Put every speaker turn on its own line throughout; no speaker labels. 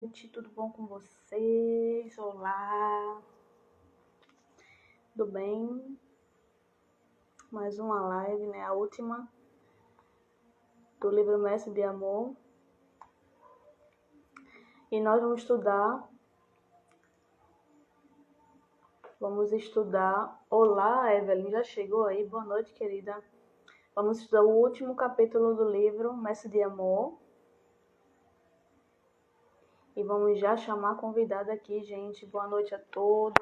Gente, tudo bom com vocês? Olá, tudo bem? Mais uma live, né? A última do livro Mestre de Amor. E nós vamos estudar. Olá, Evelyn, já chegou aí? Boa noite, querida. Vamos estudar o último capítulo do livro Mestre de Amor. E vamos já chamar a convidada aqui, gente. Boa noite a todos.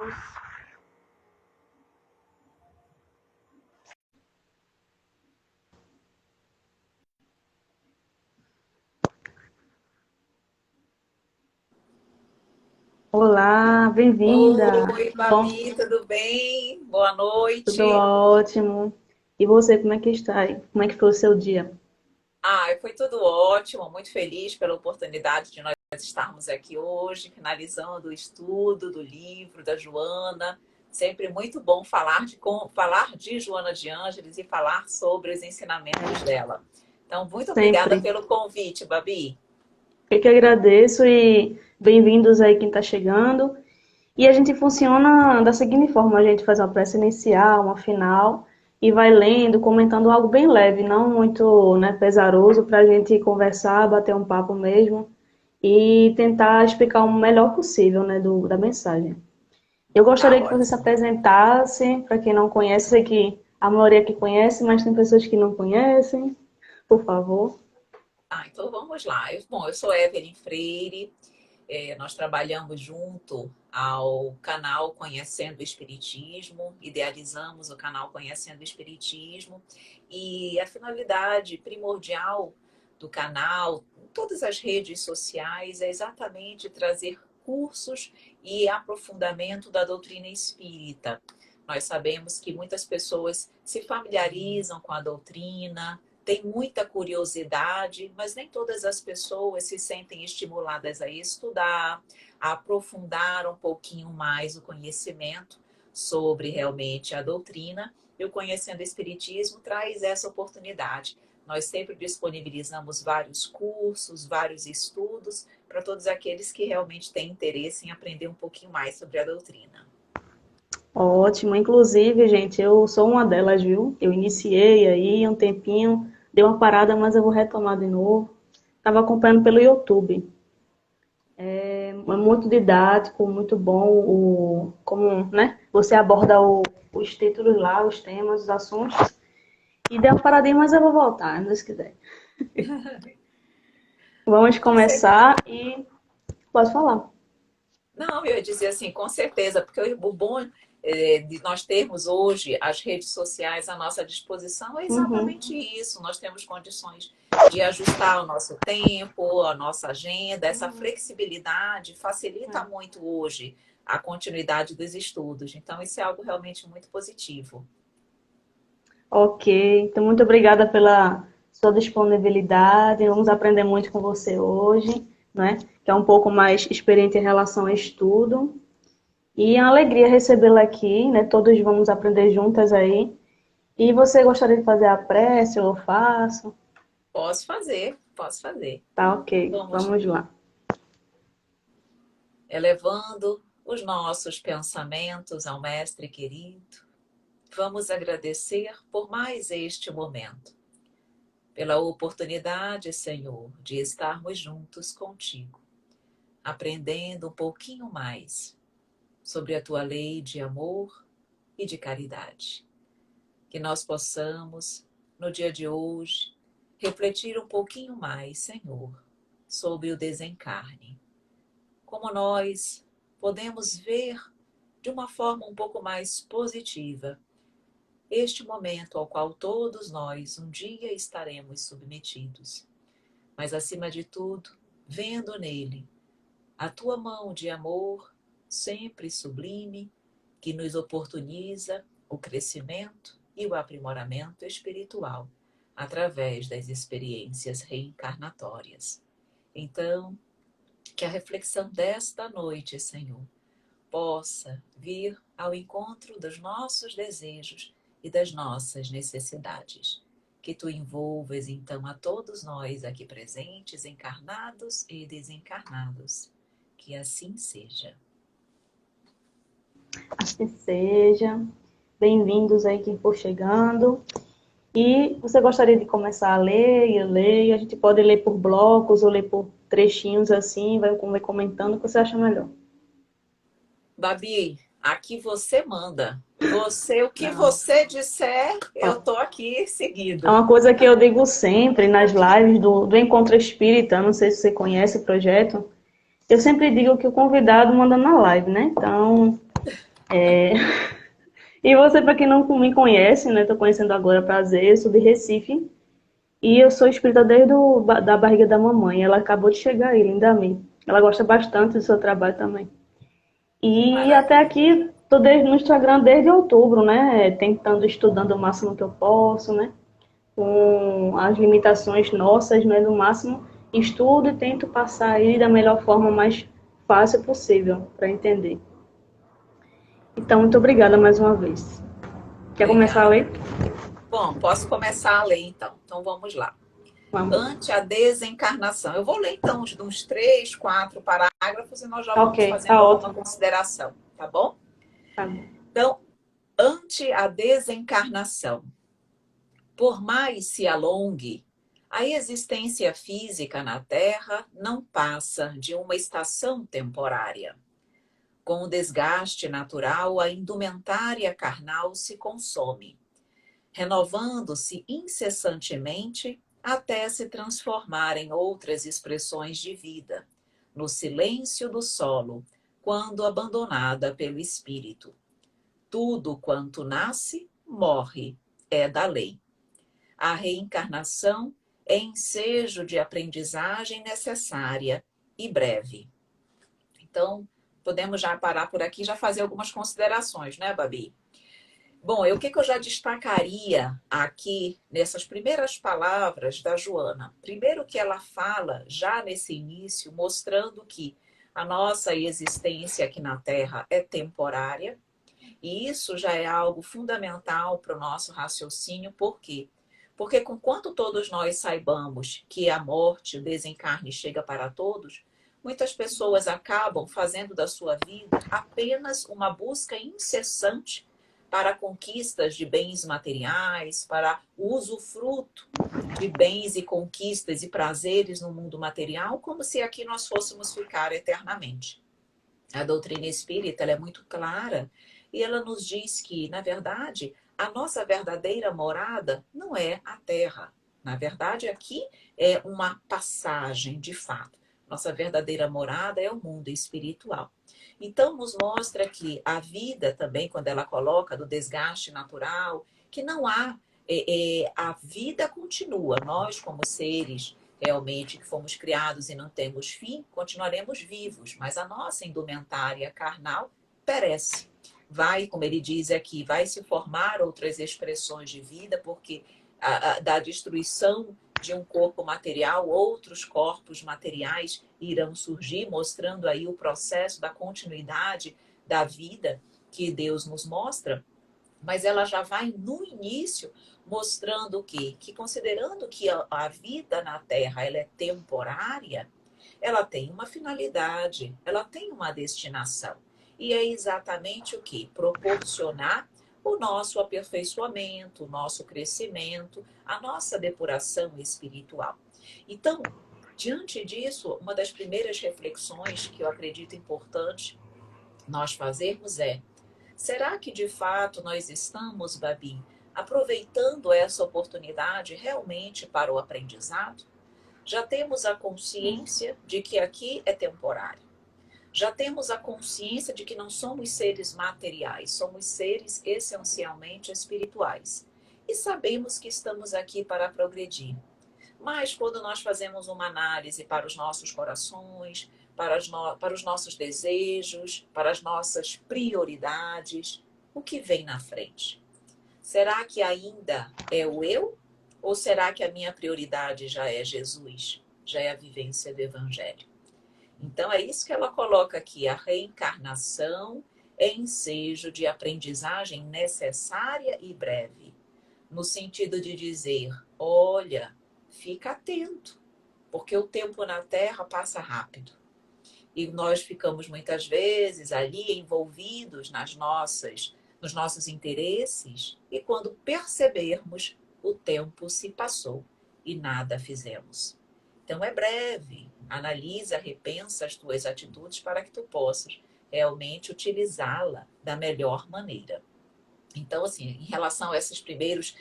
Olá, bem-vinda.
Oi,
Bom,
Babi, tudo bem? Boa
tudo
noite.
ótimo. E você, como é que está aí? Como é que foi o seu dia?
Foi tudo ótimo, muito feliz pela oportunidade de nós estarmos aqui hoje, finalizando o estudo do livro da Joana. Sempre muito bom falar de Joana de Ângeles e falar sobre os ensinamentos dela. Então, muito obrigada
Sempre.
pelo convite, Babi.
Eu que agradeço e bem-vindos aí quem está chegando. E a gente funciona da seguinte forma: a gente faz uma prece inicial, uma final, e vai lendo, comentando algo bem leve, não muito, né, pesaroso, para a gente conversar, bater um papo mesmo e tentar explicar o melhor possível, né, da mensagem. Eu
Tá
gostaria que você se
ótimo.
apresentasse, para quem não conhece, sei que a maioria que conhece, mas tem pessoas que não conhecem, por favor.
Então vamos lá. Eu sou Evelyn Freire. Nós trabalhamos junto ao canal Conhecendo o Espiritismo, idealizamos o canal Conhecendo o Espiritismo, e a finalidade primordial do canal, em todas as redes sociais, é exatamente trazer cursos e aprofundamento da doutrina espírita. Nós sabemos que muitas pessoas se familiarizam com a doutrina, tem muita curiosidade, mas nem todas as pessoas se sentem estimuladas a estudar, a aprofundar um pouquinho mais o conhecimento sobre realmente a doutrina. E o Conhecendo o Espiritismo traz essa oportunidade. Nós sempre disponibilizamos vários cursos, vários estudos para todos aqueles que realmente têm interesse em aprender um pouquinho mais sobre a doutrina.
Ótimo. Inclusive, gente, eu sou uma delas, viu? Eu iniciei aí um tempinho, dei uma parada, mas eu vou retomar de novo. Estava acompanhando pelo YouTube. É muito didático, muito bom como, né? Você aborda os títulos lá, os temas, os assuntos. E dei uma paradinha, mas eu vou voltar, se Deus quiser. Vamos
Com certeza.
começar e pode falar.
Não, eu ia dizer assim, com certeza, porque o bom de nós termos hoje as redes sociais à nossa disposição é
Uhum.
exatamente isso. Nós temos condições de ajustar o nosso tempo, a nossa agenda, essa flexibilidade facilita muito hoje a continuidade dos estudos. Então, isso é algo realmente muito positivo.
Ok, então muito obrigada pela sua disponibilidade. Vamos aprender muito com você hoje, né? Que é um pouco mais experiente em relação a estudo. E é uma alegria recebê-la aqui, né? Todos vamos aprender juntas aí. E você gostaria de fazer a prece? Eu faço?
Posso fazer, posso fazer.
Tá, ok.
Vamos
Vamos lá.
elevando os nossos pensamentos ao Mestre querido. Vamos agradecer por mais este momento, pela oportunidade, Senhor, de estarmos juntos contigo, aprendendo um pouquinho mais sobre a tua lei de amor e de caridade. Que nós possamos, no dia de hoje, refletir um pouquinho mais, Senhor, sobre o desencarne. Como nós podemos ver de uma forma um pouco mais positiva este momento ao qual todos nós um dia estaremos submetidos. Mas, acima de tudo, vendo nele a tua mão de amor, sempre sublime, que nos oportuniza o crescimento e o aprimoramento espiritual através das experiências reencarnatórias. Então, que a reflexão desta noite, Senhor, possa vir ao encontro dos nossos desejos e das nossas necessidades. Que tu envolvas então a todos nós aqui presentes, encarnados e desencarnados, Que assim seja.
Assim seja. Bem-vindos aí quem for chegando. E você gostaria de começar a ler? Eu leio. A gente pode ler por blocos ou ler por trechinhos assim, vai comentando o que você acha melhor.
Babi, aqui você manda. O que
Não.
você disser, eu
Ó,
tô aqui
é
seguindo.
uma coisa que eu digo sempre nas lives do Encontro Espírita, não sei se você conhece o projeto. Eu sempre digo que o convidado manda na live, né? Então, e você, para quem não me conhece, né? Estou conhecendo agora, prazer, eu sou de Recife e eu sou espírita desde da barriga da mamãe. Ela acabou de chegar aí, lindamente. Ela gosta bastante do seu trabalho também.
Que
E até
maravilha.
aqui, estou no Instagram desde outubro, né? Tentando, estudando o máximo que eu posso, né? Com as limitações nossas, né? Do máximo, estudo e tento passar aí da melhor forma mais fácil possível para entender. Então, muito obrigada mais uma vez. Quer começar a ler?
Obrigada. Bom, posso começar a ler então. Então vamos lá.
Vamos.
Ante a desencarnação. Eu vou ler então uns 3, 4 parágrafos e nós já vamos
Ok,
fazendo
tá
alguma
ótimo.
consideração, tá bom?
Tá bom.
Então, ante a desencarnação. Por mais se alongue, a existência física na Terra não passa de uma estação temporária. Com o desgaste natural, a indumentária carnal se consome, renovando-se incessantemente até se transformar em outras expressões de vida, no silêncio do solo, quando abandonada pelo espírito. Tudo quanto nasce, morre, é da lei. A reencarnação é ensejo de aprendizagem necessária e breve. Então, podemos já parar por aqui e já fazer algumas considerações, né, Babi? Bom, o que eu já destacaria aqui nessas primeiras palavras da Joana? Primeiro que ela fala, já nesse início, mostrando que a nossa existência aqui na Terra é temporária, e isso já é algo fundamental para o nosso raciocínio, por quê? Porque conquanto todos nós saibamos que a morte, o desencarne chega para todos, muitas pessoas acabam fazendo da sua vida apenas uma busca incessante para conquistas de bens materiais, para o usufruto de bens e conquistas e prazeres no mundo material, como se aqui nós fôssemos ficar eternamente. A doutrina espírita ela é muito clara e ela nos diz que, na verdade, a nossa verdadeira morada não é a Terra. Na verdade, aqui é uma passagem de fato. Nossa verdadeira morada é o mundo espiritual. Então, nos mostra que a vida também, quando ela coloca do desgaste natural, que não há, a vida continua. Nós, como seres realmente que fomos criados e não temos fim, continuaremos vivos, mas a nossa indumentária carnal perece. Vai, como ele diz aqui, vai se formar outras expressões de vida, porque da destruição de um corpo material, outros corpos materiais irão surgir, mostrando aí o processo da continuidade da vida que Deus nos mostra, mas ela já vai no início mostrando o quê? Que considerando que a vida na Terra ela é temporária, ela tem uma finalidade, ela tem uma destinação. E é exatamente o que? Proporcionar o nosso aperfeiçoamento, o nosso crescimento, a nossa depuração espiritual. Então, diante disso, uma das primeiras reflexões que eu acredito importante nós fazermos é: será que de fato nós estamos, Babi, aproveitando essa oportunidade realmente para o aprendizado? Já temos a consciência de que aqui é temporário. Já temos a consciência de que não somos seres materiais, somos seres essencialmente espirituais. E sabemos que estamos aqui para progredir. Mas quando nós fazemos uma análise para os nossos corações, para os nossos desejos, para as nossas prioridades, o que vem na frente? Será que ainda é o eu? Ou será que a minha prioridade já é Jesus? Já é a vivência do Evangelho? Então é isso que ela coloca aqui: a reencarnação é ensejo de aprendizagem necessária e breve, no sentido de dizer: olha, fica atento, porque o tempo na Terra passa rápido. e nós ficamos muitas vezes ali envolvidos nos nossos interesses, e quando percebermos, o tempo se passou e nada fizemos. Então é breve, analisa, repensa as tuas atitudes para que tu possas realmente utilizá-la da melhor maneira. Então, assim, em relação a esses primeiros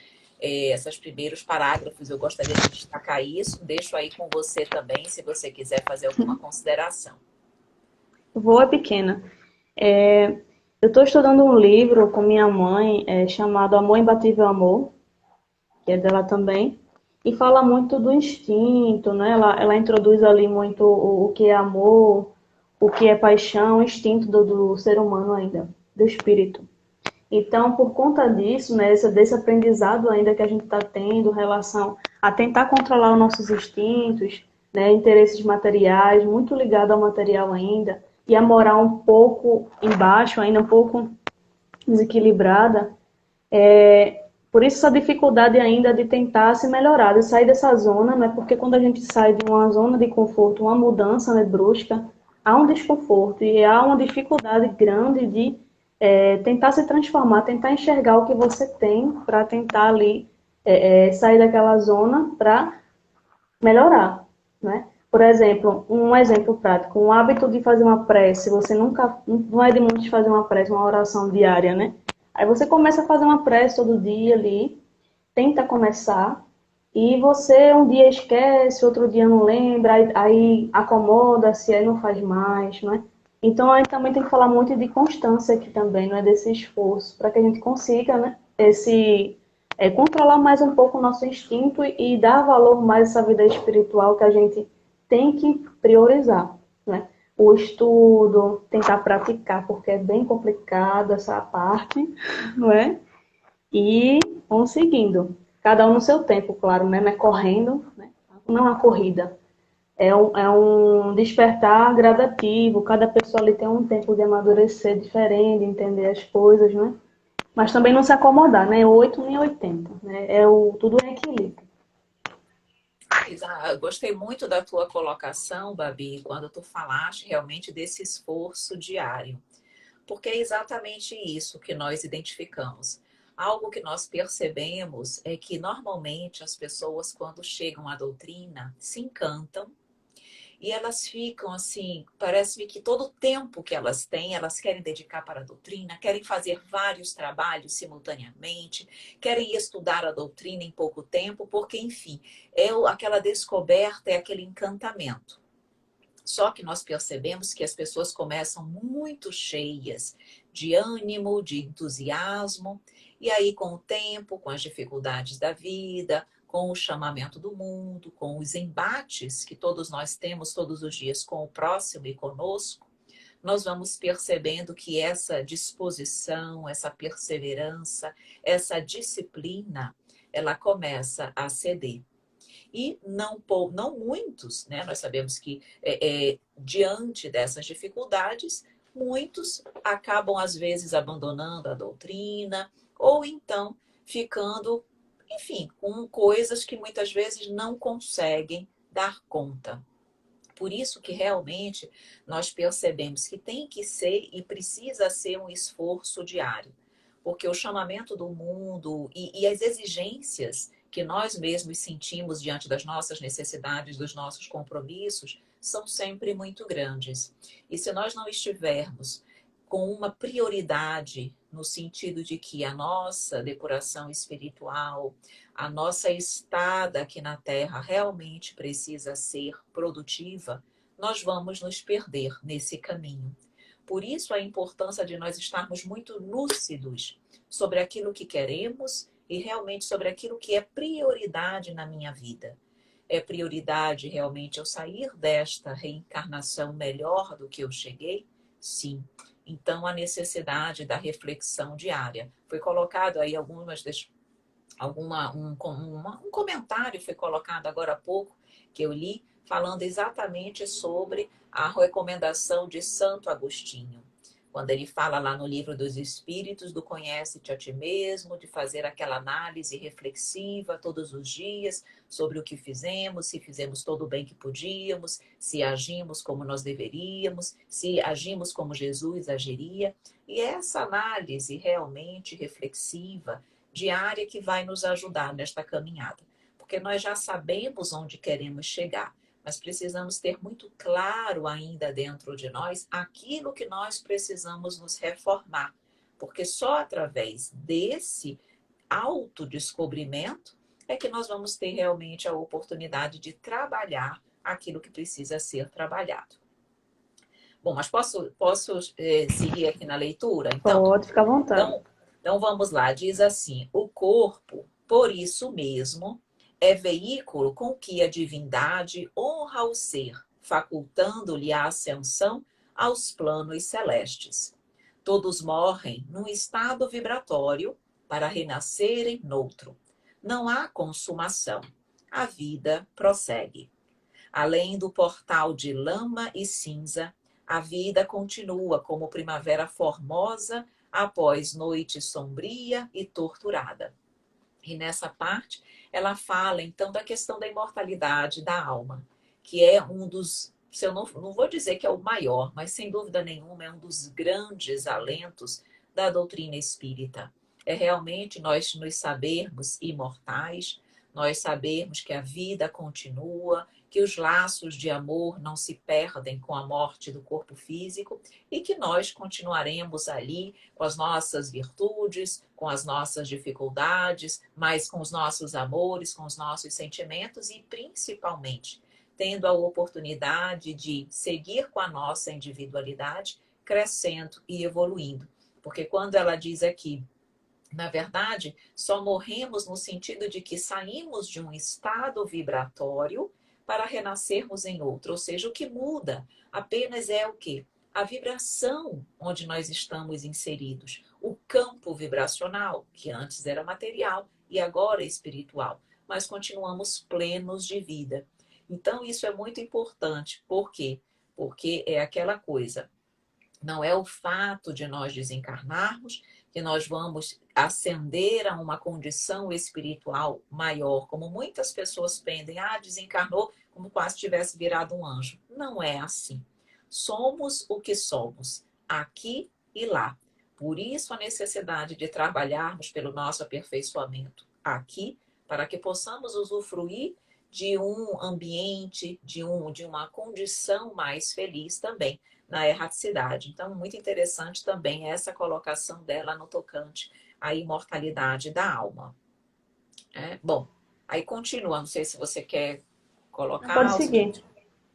parágrafos, eu gostaria de destacar isso. Deixo aí com você também, se você quiser fazer alguma consideração.
Vou é pequena. É, eu estou estudando um livro com minha mãe chamado Amor Imbatível Amor, que é dela também, e fala muito do instinto, né? Ela introduz ali muito o que é amor, o que é paixão, o instinto do ser humano ainda, do espírito. Então, por conta disso, né, desse aprendizado ainda que a gente está tendo em relação a tentar controlar os nossos instintos, né, interesses materiais, muito ligado ao material ainda, e a moral um pouco embaixo, ainda um pouco desequilibrada, por isso essa dificuldade ainda de tentar se melhorar, de sair dessa zona, né? Porque quando a gente sai de uma zona de conforto, uma mudança, né, brusca, há um desconforto e há uma dificuldade grande de tentar se transformar, tentar enxergar o que você tem para tentar ali sair daquela zona para melhorar, né? Por exemplo, um exemplo prático, um hábito de fazer uma prece, você nunca, não é de muitos fazer uma prece, uma oração diária, né? Aí você começa a fazer uma prece todo dia ali, tenta começar, e você um dia esquece, outro dia não lembra, aí acomoda-se, aí não faz mais, não é? Então, a gente também tem que falar muito de constância aqui também, não é? Desse esforço, para que a gente consiga, né? Controlar mais um pouco o nosso instinto e dar valor mais a essa vida espiritual que a gente tem que priorizar, né? O estudo, tentar praticar, porque é bem complicado essa parte, não é? E vamos seguindo. Cada um no seu tempo, claro, né? Não é correndo, né? Não é uma corrida. É um despertar gradativo. Cada pessoa ali tem um tempo de amadurecer diferente, de entender as coisas, né? Mas também não se acomodar, né? 8 nem 80, né? Tudo em equilíbrio.
Gostei muito da tua colocação, Babi, quando tu falaste realmente desse esforço diário. Porque é exatamente isso que nós identificamos. Algo que nós percebemos é que normalmente as pessoas, quando chegam à doutrina, se encantam e elas ficam assim, parece-me que todo o tempo que elas têm, elas querem dedicar para a doutrina, querem fazer vários trabalhos simultaneamente, querem estudar a doutrina em pouco tempo, porque, enfim, aquela descoberta, é aquele encantamento. Só que nós percebemos que as pessoas começam muito cheias de ânimo, de entusiasmo, e aí com o tempo, com as dificuldades da vida, com o chamamento do mundo, com os embates que todos nós temos todos os dias com o próximo e conosco, nós vamos percebendo que essa disposição, essa perseverança, essa disciplina, ela começa a ceder. E não muitos, né? Nós sabemos que diante dessas dificuldades, muitos acabam às vezes abandonando a doutrina ou então ficando, enfim, com coisas que muitas vezes não conseguem dar conta. Por isso que realmente nós percebemos que tem que ser e precisa ser um esforço diário, porque o chamamento do mundo e as exigências que nós mesmos sentimos diante das nossas necessidades, dos nossos compromissos, são sempre muito grandes. E se nós não estivermos com uma prioridade no sentido de que a nossa depuração espiritual, a nossa estada aqui na Terra realmente precisa ser produtiva, nós vamos nos perder nesse caminho. Por isso a importância de nós estarmos muito lúcidos sobre aquilo que queremos e realmente sobre aquilo que é prioridade na minha vida. É prioridade realmente eu sair desta reencarnação melhor do que eu cheguei? Sim. Então, a necessidade da reflexão diária. Foi colocado aí um comentário foi colocado agora há pouco, que eu li, falando exatamente sobre a recomendação de Santo Agostinho. Quando ele fala lá no livro dos Espíritos, do conhece-te a ti mesmo, de fazer aquela análise reflexiva todos os dias sobre o que fizemos, se fizemos todo o bem que podíamos, se agimos como nós deveríamos, se agimos como Jesus agiria. E essa análise realmente reflexiva, diária, que vai nos ajudar nesta caminhada. Porque nós já sabemos onde queremos chegar, mas precisamos ter muito claro ainda dentro de nós aquilo que nós precisamos nos reformar. Porque só através desse autodescobrimento é que nós vamos ter realmente a oportunidade de trabalhar aquilo que precisa ser trabalhado. Bom, mas posso seguir aqui na leitura, então?
Pode ficar à vontade.
Então vamos lá, diz assim: o corpo, por isso mesmo, é veículo com que a divindade honra o ser, facultando-lhe a ascensão aos planos celestes. Todos morrem num estado vibratório para renascerem noutro. Não há consumação. A vida prossegue. Além do portal de lama e cinza, a vida continua como primavera formosa após noite sombria e torturada. E nessa parte, ela fala então da questão da imortalidade da alma, que é um dos, se eu não vou dizer que é o maior, mas sem dúvida nenhuma é um dos grandes alentos da doutrina espírita. É realmente nós nos sabermos imortais, nós sabermos que a vida continua, que os laços de amor não se perdem com a morte do corpo físico e que nós continuaremos ali com as nossas virtudes, com as nossas dificuldades, mas com os nossos amores, com os nossos sentimentos e principalmente tendo a oportunidade de seguir com a nossa individualidade, crescendo e evoluindo. Porque quando ela diz aqui, na verdade, só morremos no sentido de que saímos de um estado vibratório para renascermos em outro. Ou seja, o que muda apenas é o quê? A vibração onde nós estamos inseridos. O campo vibracional, que antes era material e agora é espiritual. Mas continuamos plenos de vida. Então, isso é muito importante. Por quê? Porque é aquela coisa. Não é o fato de nós desencarnarmos que nós vamos ascender a uma condição espiritual maior, como muitas pessoas pendem, desencarnou como quase tivesse virado um anjo. Não é assim. Somos o que somos, aqui e lá. Por isso a necessidade de trabalharmos pelo nosso aperfeiçoamento aqui, para que possamos usufruir de um ambiente, de uma condição mais feliz também na erraticidade. Então, muito interessante também essa colocação dela no tocante à imortalidade da alma. Bom, aí continua, não sei se você quer
Pode
colocar.
seguir.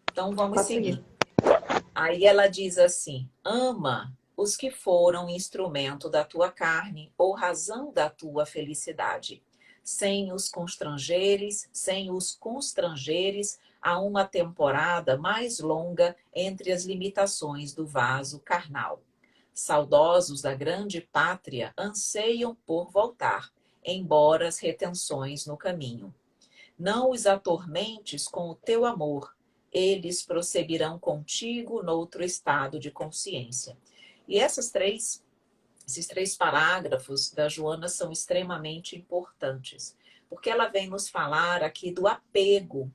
Então, vamos
Pode
seguir.
seguir.
Aí ela diz assim: ama os que foram instrumento da tua carne ou razão da tua felicidade, sem os constrangeres a uma temporada mais longa entre as limitações do vaso carnal. Saudosos da grande pátria anseiam por voltar, embora as retenções no caminho. Não os atormentes com o teu amor, eles prosseguirão contigo noutro estado de consciência. E esses três parágrafos da Joana são extremamente importantes, porque ela vem nos falar aqui do apego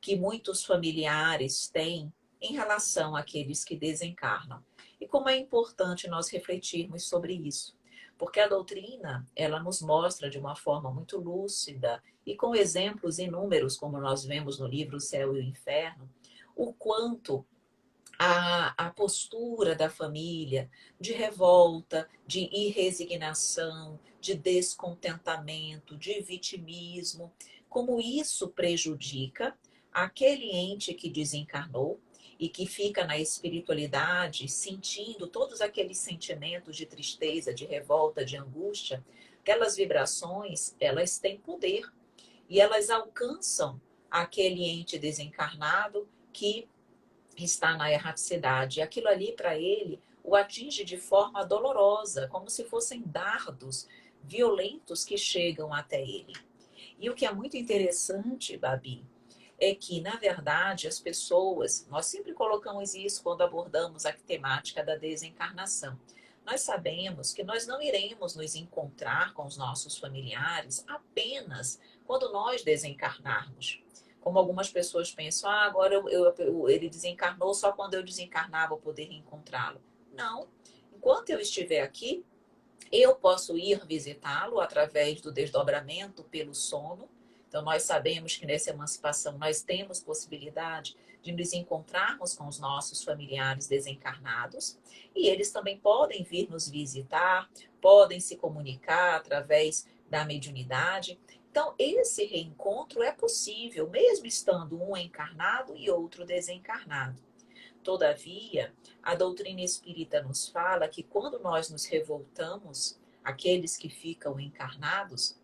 que muitos familiares têm em relação àqueles que desencarnam. E como é importante nós refletirmos sobre isso. Porque a doutrina, ela nos mostra de uma forma muito lúcida e com exemplos inúmeros, como nós vemos no livro O Céu e o Inferno, o quanto a postura da família de revolta, de irresignação, de descontentamento, de vitimismo, como isso prejudica aquele ente que desencarnou e que fica na espiritualidade sentindo todos aqueles sentimentos de tristeza, de revolta, de angústia. Aquelas vibrações, elas têm poder e elas alcançam aquele ente desencarnado que está na erraticidade. E aquilo ali, para ele, o atinge de forma dolorosa, como se fossem dardos violentos que chegam até ele. E o que é muito interessante, Babi, é que, na verdade, as pessoas, nós sempre colocamos isso quando abordamos a temática da desencarnação. Nós sabemos que nós não iremos nos encontrar com os nossos familiares apenas quando nós desencarnarmos. Como algumas pessoas pensam, agora ele desencarnou, só quando eu desencarnar vou poder reencontrá-lo. Não. Enquanto eu estiver aqui, eu posso ir visitá-lo através do desdobramento pelo sono. Então, nós sabemos que nessa emancipação nós temos possibilidade de nos encontrarmos com os nossos familiares desencarnados e eles também podem vir nos visitar, podem se comunicar através da mediunidade. Então, esse reencontro é possível, mesmo estando um encarnado e outro desencarnado. Todavia, a doutrina espírita nos fala que quando nós nos revoltamos, aqueles que ficam encarnados,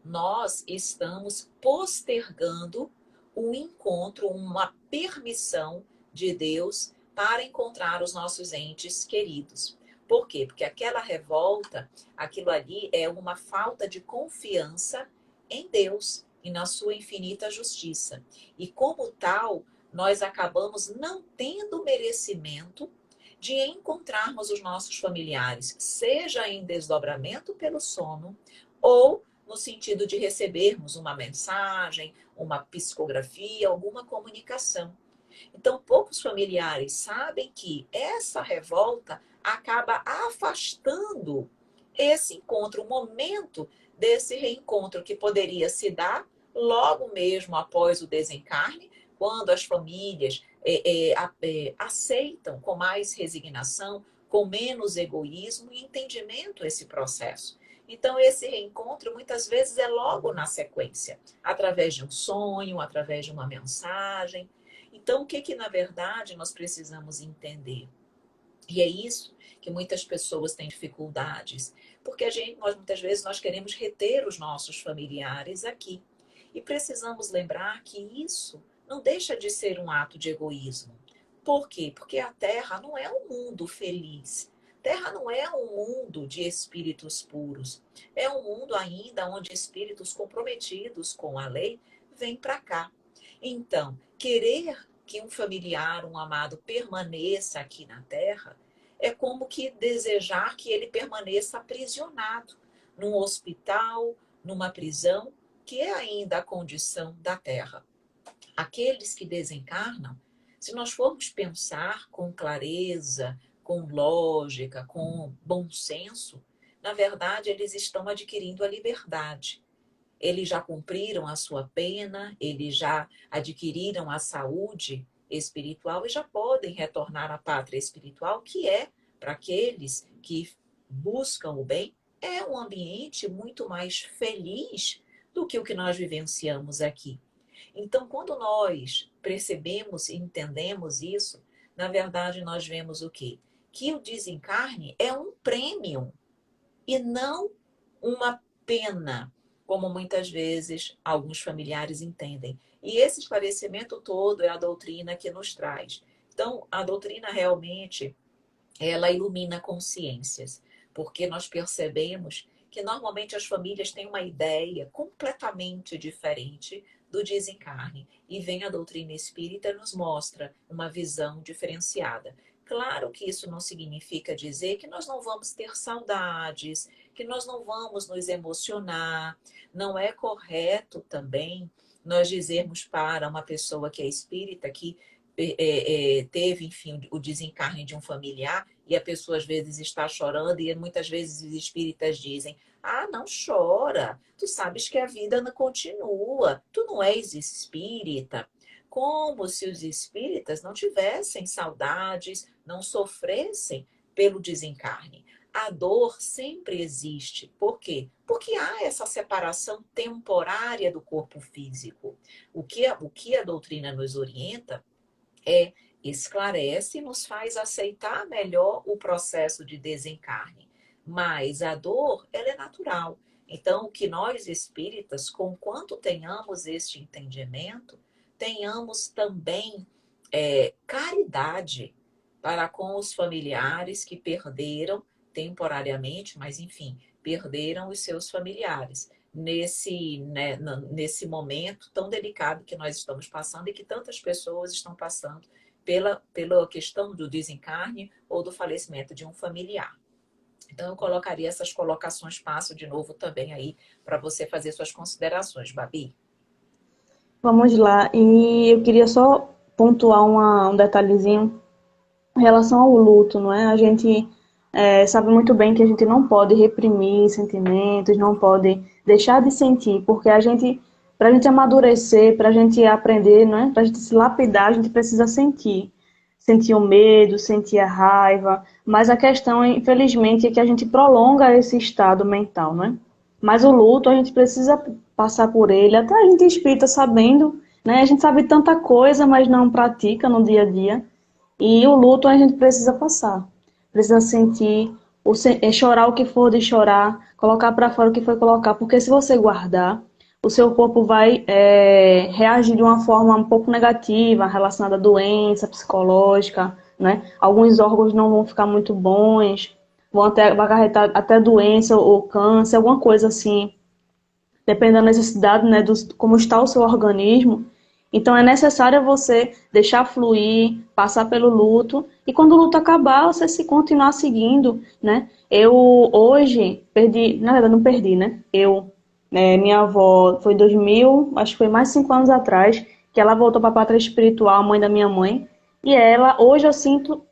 nós estamos postergando o encontro, uma permissão de Deus para encontrar os nossos entes queridos. Por quê? Porque aquela revolta, aquilo ali é uma falta de confiança em Deus e na sua infinita justiça. E como tal, nós acabamos não tendo merecimento de encontrarmos os nossos familiares, seja em desdobramento pelo sono ou no sentido de recebermos uma mensagem, uma psicografia, alguma comunicação. Então, poucos familiares sabem que essa revolta acaba afastando esse encontro, o momento desse reencontro que poderia se dar logo mesmo após o desencarne, quando as famílias aceitam com mais resignação, com menos egoísmo e entendimento esse processo. Então, esse reencontro muitas vezes é logo na sequência, através de um sonho, através de uma mensagem. Então, o que na verdade nós precisamos entender? E é isso que muitas pessoas têm dificuldades, porque nós muitas vezes nós queremos reter os nossos familiares aqui. E precisamos lembrar que isso não deixa de ser um ato de egoísmo. Por quê? Porque a Terra não é um mundo feliz. Terra não é um mundo de espíritos puros. É um mundo ainda onde espíritos comprometidos com a lei vêm para cá. Então, querer que um familiar, um amado, permaneça aqui na Terra é como que desejar que ele permaneça aprisionado num hospital, numa prisão, que é ainda a condição da Terra. Aqueles que desencarnam, se nós formos pensar com clareza, com lógica, com bom senso, na verdade eles estão adquirindo a liberdade. Eles já cumpriram a sua pena, eles já adquiriram a saúde espiritual e já podem retornar à pátria espiritual, que é, para aqueles que buscam o bem, é um ambiente muito mais feliz do que o que nós vivenciamos aqui. Então, quando nós percebemos e entendemos isso, na verdade nós vemos o quê? Que o desencarne é um prêmio e não uma pena, como muitas vezes alguns familiares entendem. E esse esclarecimento todo é a doutrina que nos traz. Então, a doutrina realmente, ela ilumina consciências, porque nós percebemos que normalmente as famílias têm uma ideia completamente diferente do desencarne. E vem a doutrina espírita e nos mostra uma visão diferenciada. Claro que isso não significa dizer que nós não vamos ter saudades, que nós não vamos nos emocionar. Não é correto também nós dizermos para uma pessoa que é espírita que teve, enfim, o desencarne de um familiar e a pessoa às vezes está chorando e muitas vezes os espíritas dizem: ah, não chora, tu sabes que a vida não continua, tu não és espírita. Como se os espíritas não tivessem saudades, não sofressem pelo desencarne. A dor sempre existe. Por quê? Porque há essa separação temporária do corpo físico. O que a doutrina nos orienta esclarece e nos faz aceitar melhor o processo de desencarne. Mas a dor, ela é natural. Então, que nós espíritas, conquanto tenhamos este entendimento, tenhamos também caridade para com os familiares que perderam temporariamente, mas enfim, perderam os seus familiares. nesse momento tão delicado que nós estamos passando e que tantas pessoas estão passando pela questão do desencarne ou do falecimento de um familiar. Então, eu colocaria essas colocações, passo de novo também aí para você fazer suas considerações, Babi.
Vamos lá. E eu queria só pontuar um detalhezinho em relação ao luto, não é? A gente sabe muito bem que a gente não pode reprimir sentimentos, não pode deixar de sentir, porque para a gente amadurecer, para a gente aprender, não é? Para a gente se lapidar, a gente precisa sentir. Sentir o medo, sentir a raiva, mas a questão, infelizmente, é que a gente prolonga esse estado mental, não é? Mas o luto, a gente precisa passar por ele, até a gente espírita sabendo, né? A gente sabe tanta coisa, mas não pratica no dia a dia. E o luto a gente precisa passar, precisa sentir, chorar o que for de chorar, colocar para fora o que foi colocar, porque se você guardar, o seu corpo vai reagir de uma forma um pouco negativa, relacionada à doença psicológica, né? Alguns órgãos não vão ficar muito bons, vai acarretar até doença ou câncer, alguma coisa assim, dependendo da necessidade, né, como está o seu organismo. Então é necessário você deixar fluir, passar pelo luto, e quando o luto acabar, você se continuar seguindo, né? Eu hoje perdi, na verdade não perdi, né? Minha avó foi em 2000, acho que foi mais de 5 anos atrás, que ela voltou para a pátria espiritual, a mãe da minha mãe, e ela, hoje eu sinto,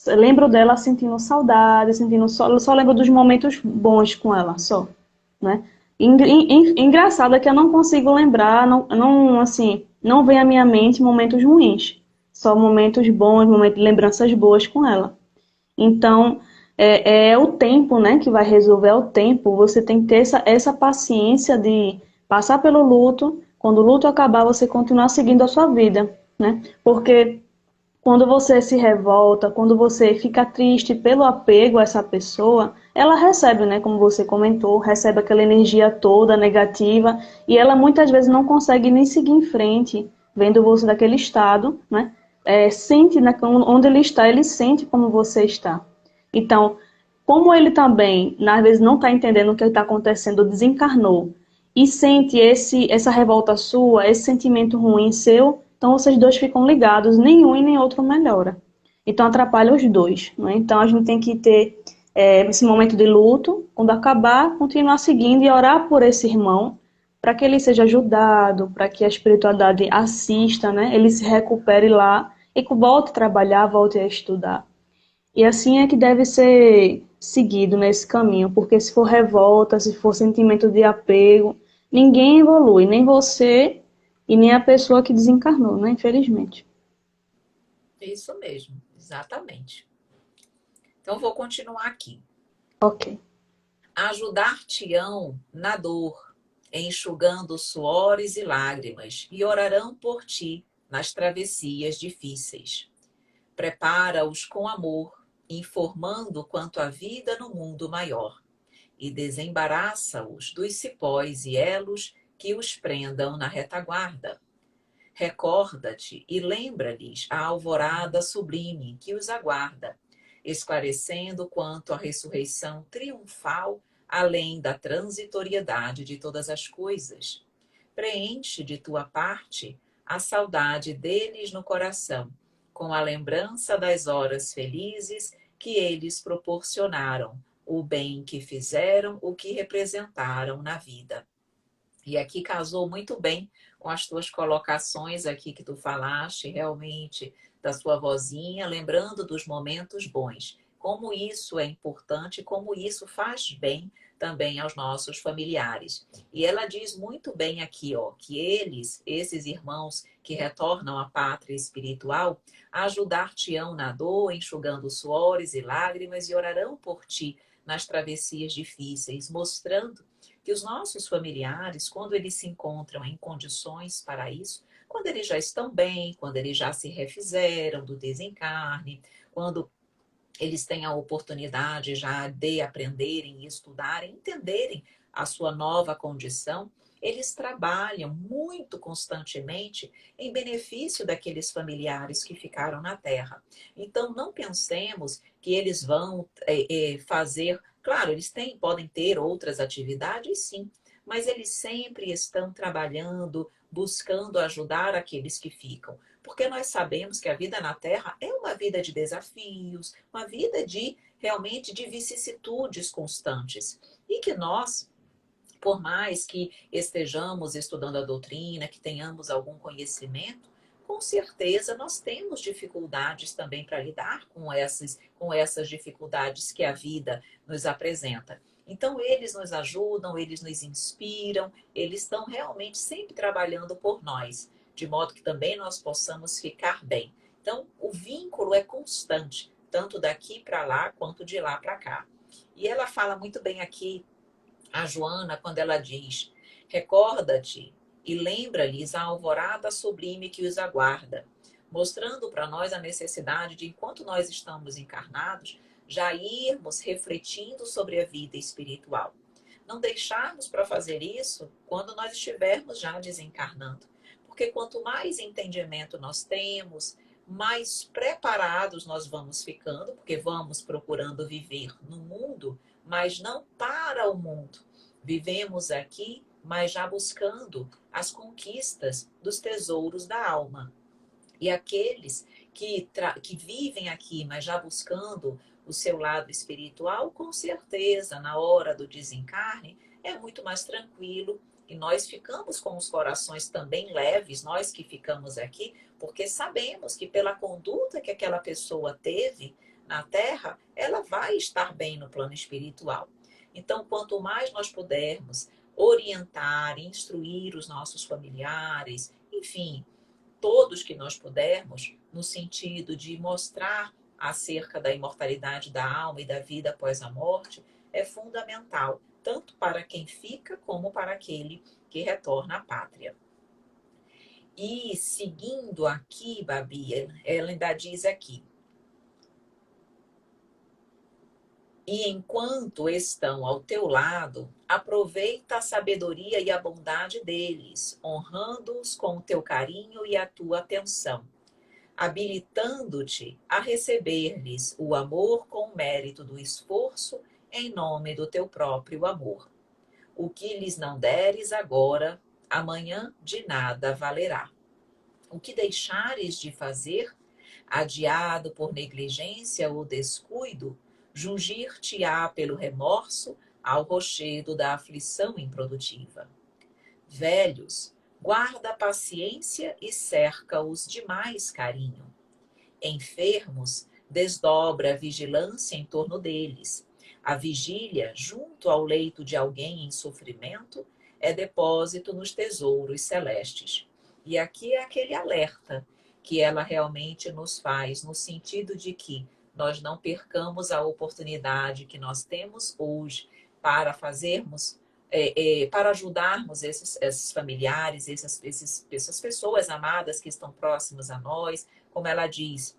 lembro dela sentindo saudade, eu só lembro dos momentos bons com ela, só, né? Engraçado é que eu não consigo lembrar, assim, não vem à minha mente momentos ruins, só momentos bons, lembranças boas com ela. Então, é o tempo, né, que vai resolver, é o tempo. Você tem que ter essa paciência de passar pelo luto, quando o luto acabar, você continuar seguindo a sua vida, né? Porque quando você se revolta, quando você fica triste pelo apego a essa pessoa, ela recebe, né, como você comentou, recebe aquela energia toda negativa e ela muitas vezes não consegue nem seguir em frente, vendo você naquele estado, né? Sente, né, onde ele sente como você está. Então, como ele também, às vezes, não está entendendo o que está acontecendo, desencarnou, e sente essa revolta sua, esse sentimento ruim seu, então vocês dois ficam ligados, nenhum e nem outro melhora. Então atrapalha os dois, né? Então a gente tem que ter esse momento de luto, quando acabar, continuar seguindo e orar por esse irmão, para que ele seja ajudado, para que a espiritualidade assista, né? Ele se recupere lá e que volte a trabalhar, volte a estudar. E assim é que deve ser seguido nesse caminho, porque se for revolta, se for sentimento de apego, ninguém evolui, nem você e nem a pessoa que desencarnou, né? Infelizmente.
Isso mesmo, exatamente. Então, vou continuar aqui.
Ok.
Ajudar-te-ão na dor, enxugando suores e lágrimas, e orarão por ti nas travessias difíceis. Prepara-os com amor, informando quanto à vida no mundo maior, e desembaraça-os dos cipós e elos que os prendam na retaguarda. Recorda-te e lembra-lhes a alvorada sublime que os aguarda, esclarecendo quanto à ressurreição triunfal além da transitoriedade de todas as coisas. Preenche de tua parte a saudade deles no coração, com a lembrança das horas felizes que eles proporcionaram, o bem que fizeram, o que representaram na vida. E aqui casou muito bem com as tuas colocações aqui que tu falaste, realmente, da sua vozinha, lembrando dos momentos bons. Como isso é importante, como isso faz bem também aos nossos familiares. E ela diz muito bem aqui, ó, que eles, esses irmãos que retornam à pátria espiritual, ajudar-te-ão na dor, enxugando suores e lágrimas, e orarão por ti nas travessias difíceis, mostrando que os nossos familiares, quando eles se encontram em condições para isso, quando eles já estão bem, quando eles já se refizeram do desencarne, quando eles têm a oportunidade já de aprenderem, estudarem, entenderem a sua nova condição, eles trabalham muito constantemente em benefício daqueles familiares que ficaram na Terra. Então, não pensemos que eles vão fazer Claro, podem ter outras atividades, sim, mas eles sempre estão trabalhando, buscando ajudar aqueles que ficam. Porque nós sabemos que a vida na Terra é uma vida de desafios, uma vida de realmente de vicissitudes constantes. E que nós, por mais que estejamos estudando a doutrina, que tenhamos algum conhecimento, com certeza nós temos dificuldades também para lidar com essas dificuldades que a vida nos apresenta. Então, eles nos ajudam, eles nos inspiram, eles estão realmente sempre trabalhando por nós, de modo que também nós possamos ficar bem. Então, o vínculo é constante, tanto daqui para lá quanto de lá para cá. E ela fala muito bem aqui, a Joana, quando ela diz: recorda-te e lembra-lhes a alvorada sublime que os aguarda, mostrando para nós a necessidade de, enquanto nós estamos encarnados, já irmos refletindo sobre a vida espiritual. Não deixarmos para fazer isso quando nós estivermos já desencarnando. Porque quanto mais entendimento nós temos, mais preparados nós vamos ficando, porque vamos procurando viver no mundo, mas não para o mundo. Vivemos aqui, mas já buscando as conquistas dos tesouros da alma. E aqueles que vivem aqui, mas já buscando o seu lado espiritual, com certeza, na hora do desencarne, é muito mais tranquilo. E nós ficamos com os corações também leves, nós que ficamos aqui, porque sabemos que pela conduta que aquela pessoa teve na Terra, ela vai estar bem no plano espiritual. Então, quanto mais nós pudermos orientar, instruir os nossos familiares, enfim, todos que nós pudermos, no sentido de mostrar acerca da imortalidade da alma e da vida após a morte, é fundamental, tanto para quem fica como para aquele que retorna à pátria. E seguindo aqui, Babi, ela ainda diz aqui: e enquanto estão ao teu lado, aproveita a sabedoria e a bondade deles, honrando-os com o teu carinho e a tua atenção, habilitando-te a receber-lhes o amor com o mérito do esforço em nome do teu próprio amor. O que lhes não deres agora, amanhã de nada valerá. O que deixares de fazer, adiado por negligência ou descuido, jungir-te-á pelo remorso ao rochedo da aflição improdutiva. Velhos, guarda a paciência e cerca-os de mais carinho. Enfermos, desdobra a vigilância em torno deles. A vigília, junto ao leito de alguém em sofrimento, é depósito nos tesouros celestes. E aqui é aquele alerta que ela realmente nos faz, no sentido de que nós não percamos a oportunidade que nós temos hoje para fazermos, para ajudarmos esses familiares, essas pessoas amadas que estão próximas a nós. Como ela diz,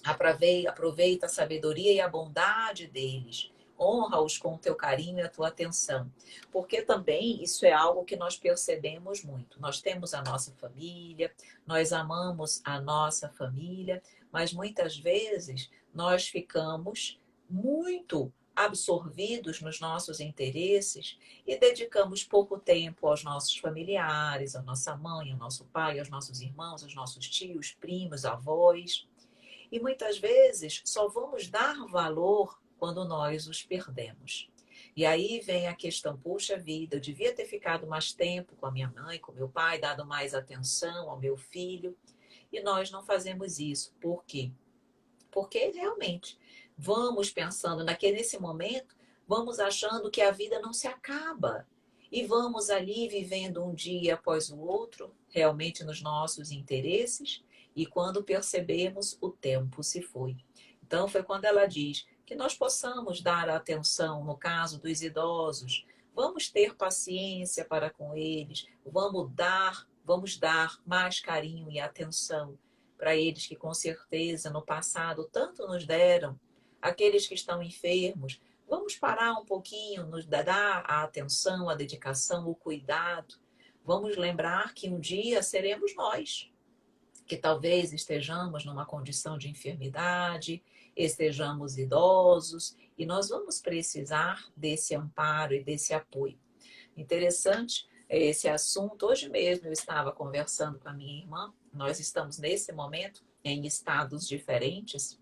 aproveita a sabedoria e a bondade deles. Honra-os com o teu carinho e a tua atenção. Porque também isso é algo que nós percebemos muito. Nós temos a nossa família, nós amamos a nossa família, mas muitas vezes nós ficamos muito absorvidos nos nossos interesses e dedicamos pouco tempo aos nossos familiares, à nossa mãe, ao nosso pai, aos nossos irmãos, aos nossos tios, primos, avós. E muitas vezes só vamos dar valor quando nós os perdemos. E aí vem a questão: puxa vida, eu devia ter ficado mais tempo com a minha mãe, com meu pai, dado mais atenção ao meu filho. E nós não fazemos isso. Por quê? Porque realmente vamos pensando nesse momento, vamos achando que a vida não se acaba. E vamos ali vivendo um dia após o outro, realmente nos nossos interesses, e quando percebemos, o tempo se foi. Então, foi quando ela diz que nós possamos dar atenção, no caso dos idosos, vamos ter paciência para com eles, vamos dar mais carinho e atenção para eles que com certeza no passado tanto nos deram, aqueles que estão enfermos. Vamos parar um pouquinho, nos dar a atenção, a dedicação, o cuidado. Vamos lembrar que um dia seremos nós. que talvez estejamos numa condição de enfermidade, estejamos idosos, e nós vamos precisar desse amparo e desse apoio. Interessante esse assunto. Hoje mesmo eu estava conversando com a minha irmã, nós estamos nesse momento em estados diferentes,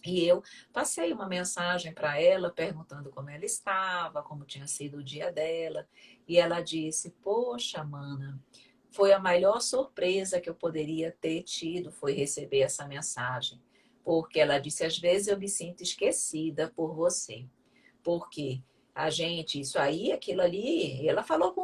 e eu passei uma mensagem para ela perguntando como ela estava, como tinha sido o dia dela, e ela disse: poxa, mana, foi a maior surpresa que eu poderia ter tido, foi receber essa mensagem. Porque ela disse: às vezes eu me sinto esquecida por você. Porque a gente, isso aí, aquilo ali, ela falou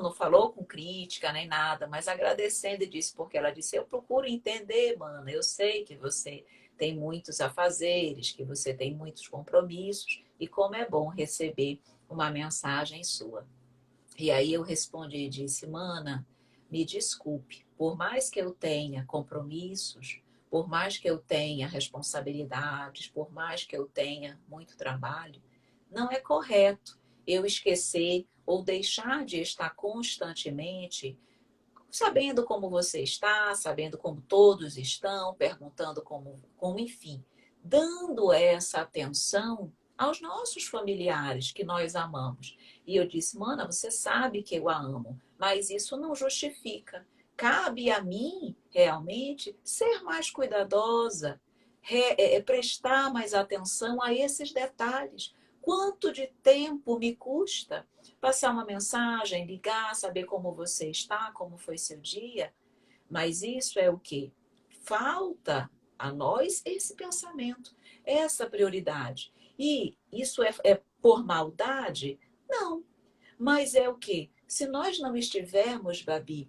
não falou com crítica nem nada, mas agradecendo e disse, porque ela disse: eu procuro entender, mana, eu sei que você tem muitos afazeres, que você tem muitos compromissos, e como é bom receber uma mensagem sua. E aí eu respondi e disse: mana, me desculpe, por mais que eu tenha compromissos, por mais que eu tenha responsabilidades, por mais que eu tenha muito trabalho, não é correto eu esquecer ou deixar de estar constantemente sabendo como você está, sabendo como todos estão, perguntando como enfim, dando essa atenção aos nossos familiares que nós amamos. E eu disse: mana, você sabe que eu a amo, mas isso não justifica. Cabe a mim, realmente, ser mais cuidadosa, prestar mais atenção a esses detalhes. Quanto de tempo me custa passar uma mensagem, ligar, saber como você está, como foi seu dia? Mas isso é o quê? Falta a nós esse pensamento, essa prioridade. E isso é por maldade? Não. Mas é o quê? Se nós não estivermos, Babi,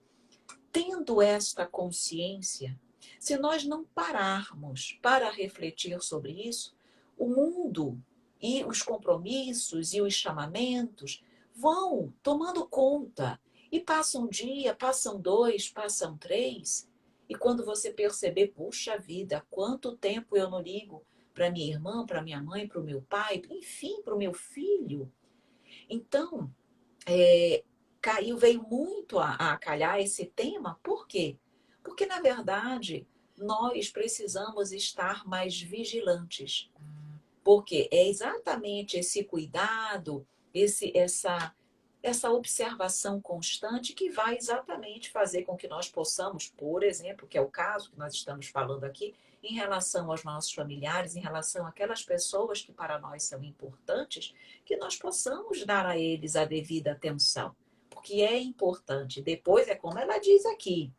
tendo esta consciência, se nós não pararmos para refletir sobre isso, o mundo e os compromissos e os chamamentos vão tomando conta. E passa um dia, passam dois, passam três. E quando você perceber: puxa vida, quanto tempo eu não ligo para minha irmã, para minha mãe, para o meu pai, enfim, para o meu filho. Então, veio muito a calhar esse tema. Por quê? Porque, na verdade, nós precisamos estar mais vigilantes. Porque é exatamente esse cuidado, essa observação constante que vai exatamente fazer com que nós possamos, por exemplo, que é o caso que nós estamos falando aqui, em relação aos nossos familiares, em relação àquelas pessoas que para nós são importantes, que nós possamos dar a eles a devida atenção. Porque é importante. Depois é como ela diz aqui.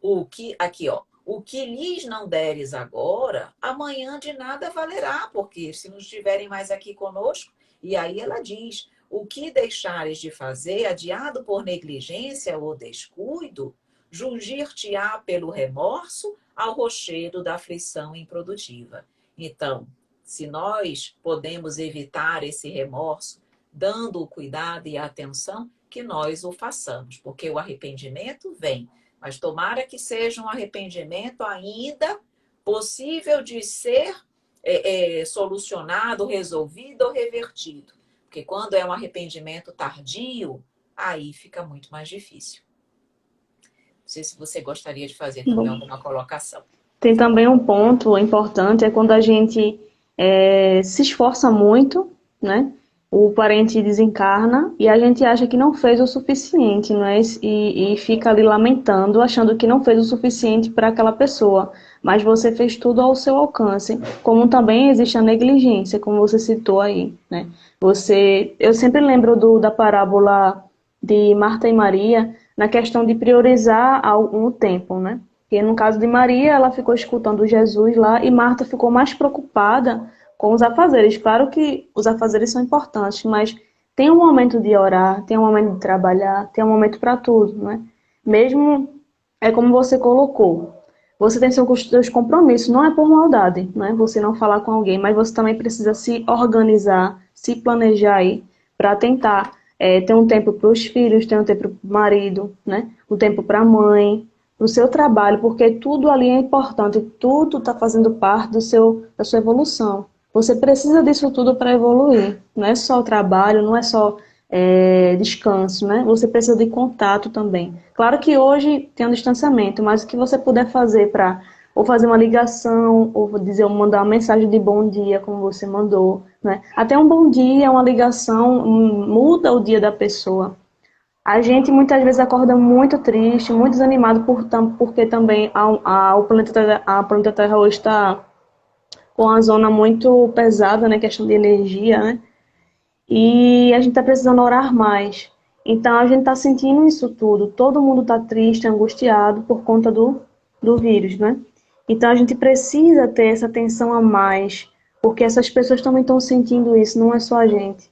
O que lhes não deres agora, amanhã de nada valerá, porque se não estiverem mais aqui conosco, e aí ela diz: o que deixares de fazer, adiado por negligência ou descuido, jungir-te-á pelo remorso ao rochedo da aflição improdutiva. Então, se nós podemos evitar esse remorso, dando o cuidado e a atenção, que nós o façamos, porque o arrependimento vem. Mas tomara que seja um arrependimento ainda possível de ser solucionado, resolvido ou revertido. Porque quando é um arrependimento tardio, aí fica muito mais difícil. Não sei se você gostaria de fazer também alguma colocação.
Tem também um ponto importante, é quando a gente se esforça muito, né? O parente desencarna e a gente acha que não fez o suficiente, não é? E fica ali lamentando, achando que não fez o suficiente para aquela pessoa. Mas você fez tudo ao seu alcance, como também existe a negligência, como você citou aí, né? Eu sempre lembro da parábola de Marta e Maria, na questão de priorizar o tempo, né? Porque no caso de Maria, ela ficou escutando Jesus lá e Marta ficou mais preocupada com os afazeres. Claro que os afazeres são importantes, mas tem um momento de orar, tem um momento de trabalhar, tem um momento para tudo, né? Mesmo é como você colocou, você tem seus compromissos, não é por maldade, né? Você não falar com alguém, mas você também precisa se organizar, se planejar aí para tentar ter um tempo para os filhos, ter um tempo para o marido, né? Um tempo para a mãe, o seu trabalho, porque tudo ali é importante, tudo está fazendo parte da sua evolução. Você precisa disso tudo para evoluir. Não é só o trabalho, não é só descanso, né? Você precisa de contato também. Claro que hoje tem um distanciamento, mas o que você puder fazer para ou fazer uma ligação, ou dizer, mandar uma mensagem de bom dia, como você mandou, né? Até um bom dia, uma ligação, muda o dia da pessoa. A gente muitas vezes acorda muito triste, muito desanimado porque também a planeta Terra hoje está com a zona muito pesada, né? Questão de energia, né? E a gente está precisando orar mais. Então a gente está sentindo isso tudo. Todo mundo está triste, angustiado por conta do vírus, né? Então a gente precisa ter essa atenção a mais, porque essas pessoas também estão sentindo isso, não é só a gente.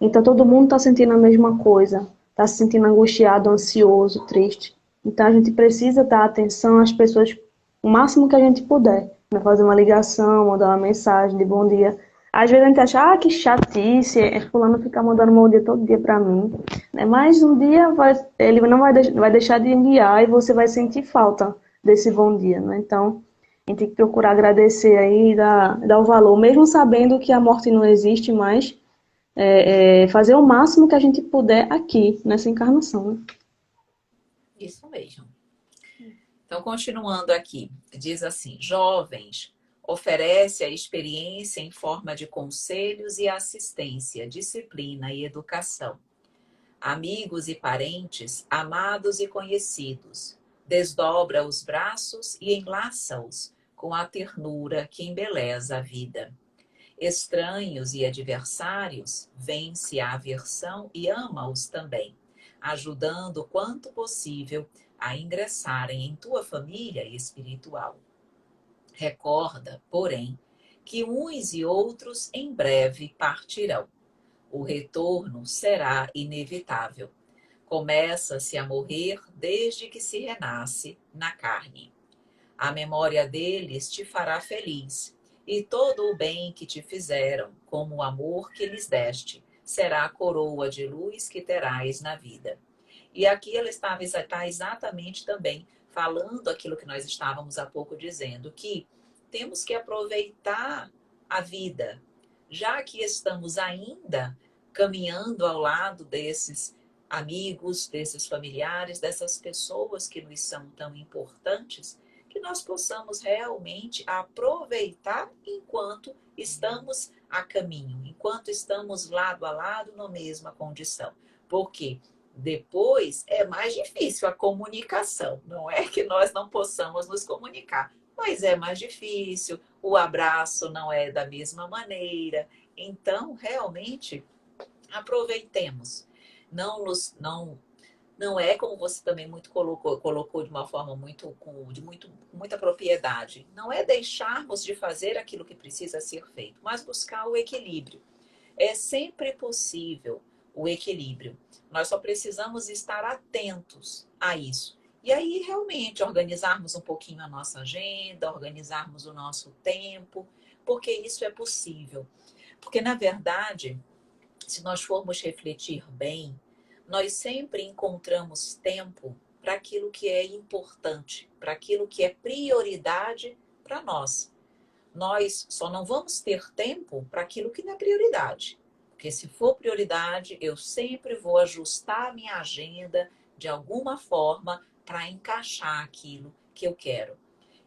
Então todo mundo está sentindo a mesma coisa, está se sentindo angustiado, ansioso, triste. Então a gente precisa dar atenção às pessoas o máximo que a gente puder, né? Fazer uma ligação, mandar uma mensagem de bom dia. Às vezes a gente acha, que chatice, fulano ficar mandando bom dia todo dia para mim, né? Mas um dia ele não vai deixar de enviar e você vai sentir falta desse bom dia, né? Então a gente tem que procurar agradecer aí, dar o valor, mesmo sabendo que a morte não existe mais, fazer o máximo que a gente puder aqui, nessa encarnação. Né?
Isso mesmo. Então, continuando aqui, diz assim: jovens, oferece a experiência em forma de conselhos e assistência, disciplina e educação. Amigos e parentes, amados e conhecidos, desdobra os braços e enlaça-os com a ternura que embeleza a vida. Estranhos e adversários, vence a aversão e ama-os também, ajudando quanto possível a ingressarem em tua família espiritual. Recorda, porém, que uns e outros em breve partirão. O retorno será inevitável. Começa-se a morrer desde que se renasce na carne. A memória deles te fará feliz, e todo o bem que te fizeram, como o amor que lhes deste, será a coroa de luz que terás na vida. E aqui ela está exatamente também falando aquilo que nós estávamos há pouco dizendo, que temos que aproveitar a vida, já que estamos ainda caminhando ao lado desses amigos, desses familiares, dessas pessoas que nos são tão importantes, que nós possamos realmente aproveitar enquanto estamos a caminho, enquanto estamos lado a lado na mesma condição. Porque depois é mais difícil a comunicação. Não é que nós não possamos nos comunicar, mas é mais difícil, o abraço não é da mesma maneira. Então, realmente, aproveitemos. Não é como você também muito colocou de uma forma muita propriedade. Não é deixarmos de fazer aquilo que precisa ser feito, mas buscar o equilíbrio. É sempre possível o equilíbrio. Nós só precisamos estar atentos a isso. E aí, realmente, organizarmos um pouquinho a nossa agenda, organizarmos o nosso tempo, porque isso é possível. Porque, na verdade, se nós formos refletir bem, nós sempre encontramos tempo para aquilo que é importante, para aquilo que é prioridade para nós. Nós só não vamos ter tempo para aquilo que não é prioridade. Porque se for prioridade, eu sempre vou ajustar a minha agenda de alguma forma para encaixar aquilo que eu quero.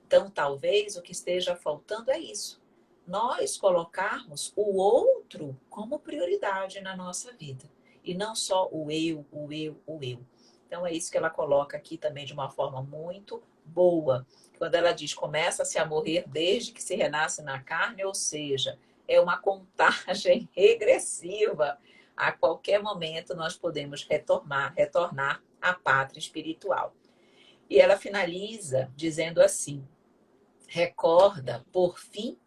Então, talvez o que esteja faltando é isso. Nós colocarmos o outro como prioridade na nossa vida. E não só o eu, o eu, o eu. Então, é isso que ela coloca aqui também de uma forma muito boa. Quando ela diz, começa-se a morrer desde que se renasce na carne, ou seja, é uma contagem regressiva. A qualquer momento nós podemos retornar à pátria espiritual. E ela finaliza dizendo assim: recorda, por fim,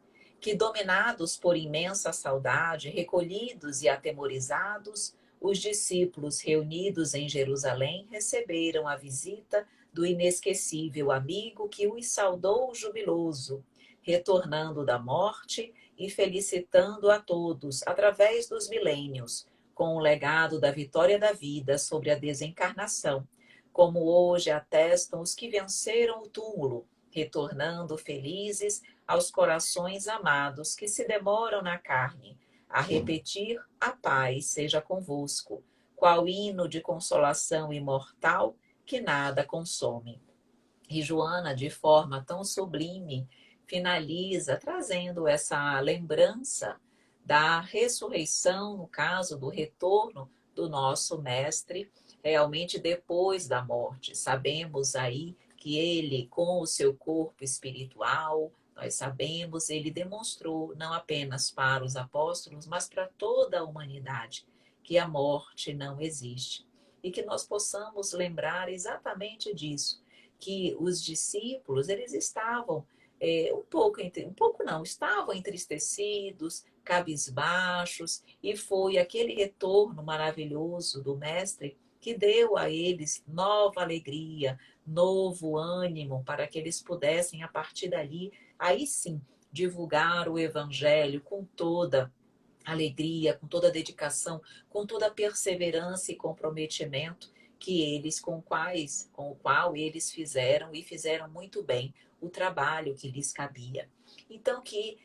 que dominados por imensa saudade, recolhidos e atemorizados, os discípulos reunidos em Jerusalém receberam a visita do inesquecível amigo que os saudou jubiloso, retornando da morte e felicitando a todos através dos milênios, com o legado da vitória da vida sobre a desencarnação, como hoje atestam os que venceram o túmulo, retornando felizes aos corações amados que se demoram na carne, a repetir: a paz seja convosco. qual hino de consolação imortal que nada consome. E Joana, de forma tão sublime, finaliza trazendo essa lembrança da ressurreição, no caso do retorno do nosso Mestre, realmente depois da morte. Sabemos aí que ele, com o seu corpo espiritual, nós sabemos, ele demonstrou, não apenas para os apóstolos, mas para toda a humanidade, que a morte não existe. E que nós possamos lembrar exatamente disso, que os discípulos, eles estavam estavam entristecidos, cabisbaixos, e foi aquele retorno maravilhoso do Mestre que deu a eles nova alegria, novo ânimo, para que eles pudessem, a partir dali, aí sim, divulgar o Evangelho com toda alegria, com toda dedicação, com toda perseverança e comprometimento que eles com o qual eles fizeram e fizeram muito bem o trabalho que lhes cabia. Então que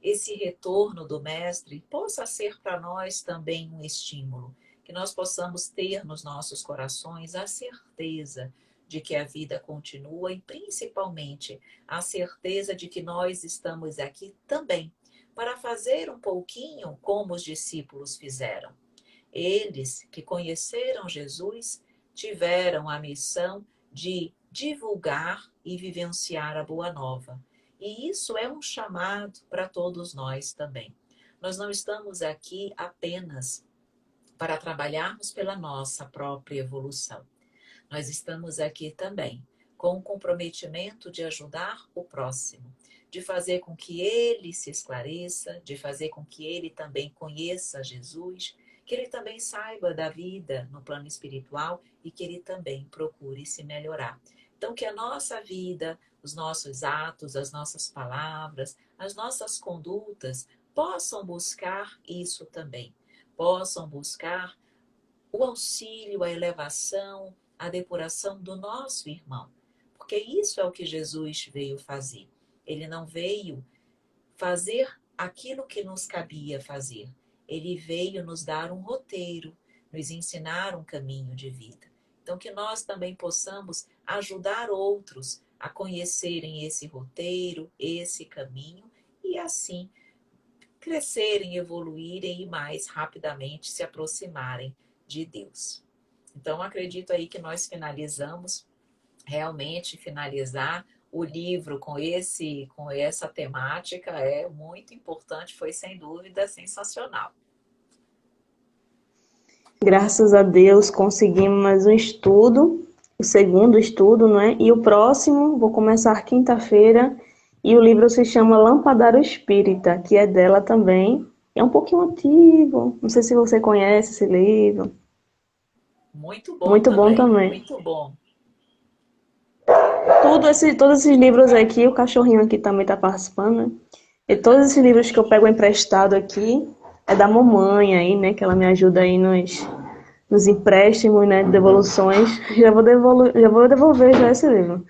esse retorno do mestre possa ser para nós também um estímulo, que nós possamos ter nos nossos corações a certeza de que a vida continua e principalmente a certeza de que nós estamos aqui também para fazer um pouquinho como os discípulos fizeram. Eles que conheceram Jesus tiveram a missão de divulgar e vivenciar a Boa Nova. E isso é um chamado para todos nós também. Nós não estamos aqui apenas para trabalharmos pela nossa própria evolução. Nós estamos aqui também com o comprometimento de ajudar o próximo, de fazer com que ele se esclareça, de fazer com que ele também conheça Jesus, que ele também saiba da vida no plano espiritual e que ele também procure se melhorar. Então, que a nossa vida, os nossos atos, as nossas palavras, as nossas condutas possam buscar isso também. Possam buscar o auxílio, a elevação, a depuração do nosso irmão. Porque isso é o que Jesus veio fazer. Ele não veio fazer aquilo que nos cabia fazer. Ele veio nos dar um roteiro, nos ensinar um caminho de vida. Então, que nós também possamos ajudar outros a conhecerem esse roteiro, esse caminho, e assim crescerem, evoluírem e mais rapidamente se aproximarem de Deus. Então, acredito aí que nós finalizamos, realmente finalizar o livro com essa temática é muito importante, foi sem dúvida sensacional.
Graças a Deus conseguimos mais um estudo, o segundo estudo, não é? E o próximo, vou começar quinta-feira, e o livro se chama Lampadário Espírita, que é dela também. É um pouquinho antigo, não sei se você conhece esse livro.
Muito bom
Muito bom
também,
também.
muito bom.
Todos esses livros aqui, o cachorrinho aqui também está participando, né? E todos esses livros que eu pego emprestado aqui é da mamãe aí, né? Que ela me ajuda aí nos empréstimos, né? Devoluções. Já vou devolver já esse livro.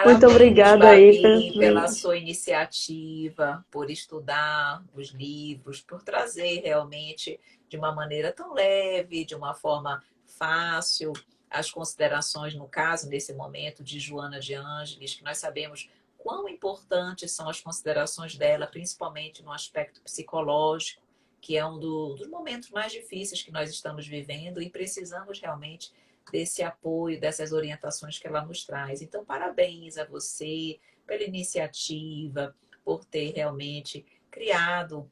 Muito
Parabéns,
obrigada aí.
Babi, pela sua iniciativa, por estudar os livros, por trazer realmente de uma maneira tão leve, de uma forma fácil, as considerações, no caso, nesse momento, de Joana de Ângeles, que nós sabemos quão importantes são as considerações dela, principalmente no aspecto psicológico, que é um dos momentos mais difíceis que nós estamos vivendo e precisamos realmente desse apoio, dessas orientações que ela nos traz. Então, parabéns a você pela iniciativa, por ter realmente criado